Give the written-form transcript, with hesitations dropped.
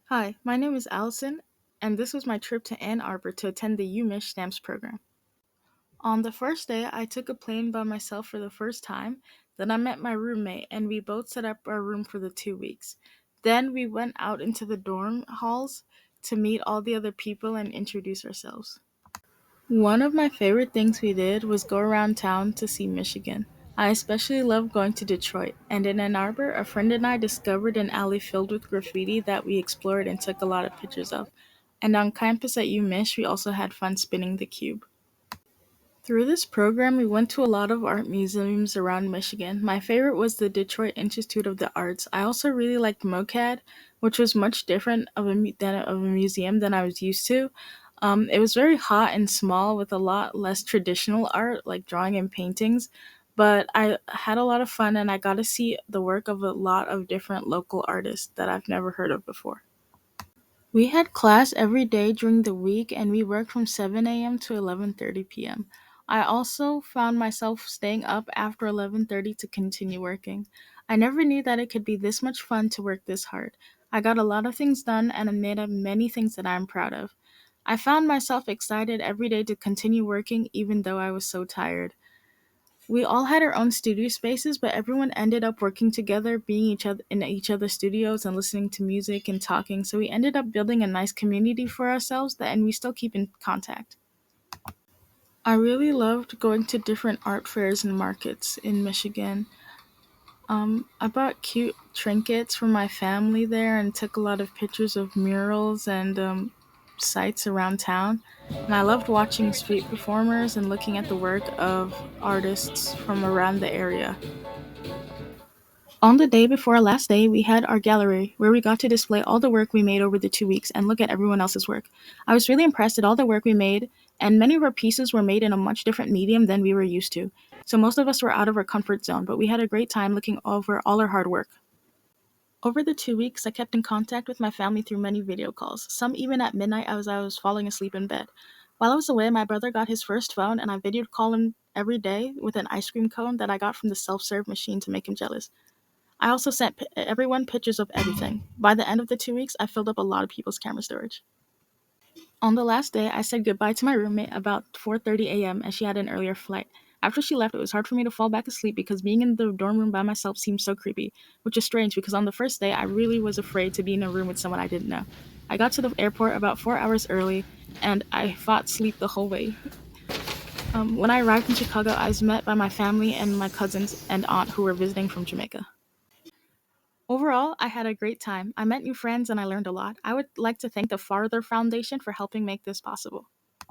Hi, my name is Allison, and this was my trip to Ann Arbor to attend the UMich Stamps program. On the first day, I took a plane by myself for the first time. Then I met my roommate, and we both set up our room for the 2 weeks. Then we went out into the dorm halls to meet all the other people and introduce ourselves. One of my favorite things we did was go around town to see Michigan. I especially love going to Detroit, and in Ann Arbor, a friend and I discovered an alley filled with graffiti that we explored and took a lot of pictures of. And on campus at UMich, we also had fun spinning the cube. Through this program, we went to a lot of art museums around Michigan. My favorite was the Detroit Institute of the Arts. I also really liked MoCAD, which was much different of a museum than I was used to. It was very hot and small with a lot less traditional art, like drawing and paintings. But I had a lot of fun and I got to see the work of a lot of different local artists that I've never heard of before. We had class every day during the week and we worked from 7 a.m. to 11:30 p.m. I also found myself staying up after 11:30 to continue working. I never knew that it could be this much fun to work this hard. I got a lot of things done and I made up many things that I'm proud of. I found myself excited every day to continue working even though I was so tired. We all had our own studio spaces, but everyone ended up working together, being each other in each other's studios and listening to music and talking. So we ended up building a nice community for ourselves and we still keep in contact. I really loved going to different art fairs and markets in Michigan. I bought cute trinkets for my family there and took a lot of pictures of murals and sites around town. And I loved watching street performers and looking at the work of artists from around the area. On the day before our last day, we had our gallery where we got to display all the work we made over the 2 weeks and look at everyone else's work. I was really impressed at all the work we made, and many of our pieces were made in a much different medium than we were used to. So most of us were out of our comfort zone, but we had a great time looking over all our hard work. Over the 2 weeks, I kept in contact with my family through many video calls, some even at midnight as I was falling asleep in bed. While I was away, my brother got his first phone, and I video called him every day with an ice cream cone that I got from the self serve machine to make him jealous. I also sent everyone pictures of everything. By the end of the 2 weeks, I filled up a lot of people's camera storage. On the last day, I said goodbye to my roommate about 4:30 a.m. as she had an earlier flight. After she left, it was hard for me to fall back asleep because being in the dorm room by myself seemed so creepy, which is strange because on the first day, I really was afraid to be in a room with someone I didn't know. I got to the airport about 4 hours early, and I fought sleep the whole way. When I arrived in Chicago, I was met by my family and my cousins and aunt who were visiting from Jamaica. Overall, I had a great time. I met new friends and I learned a lot. I would like to thank the Farther Foundation for helping make this possible.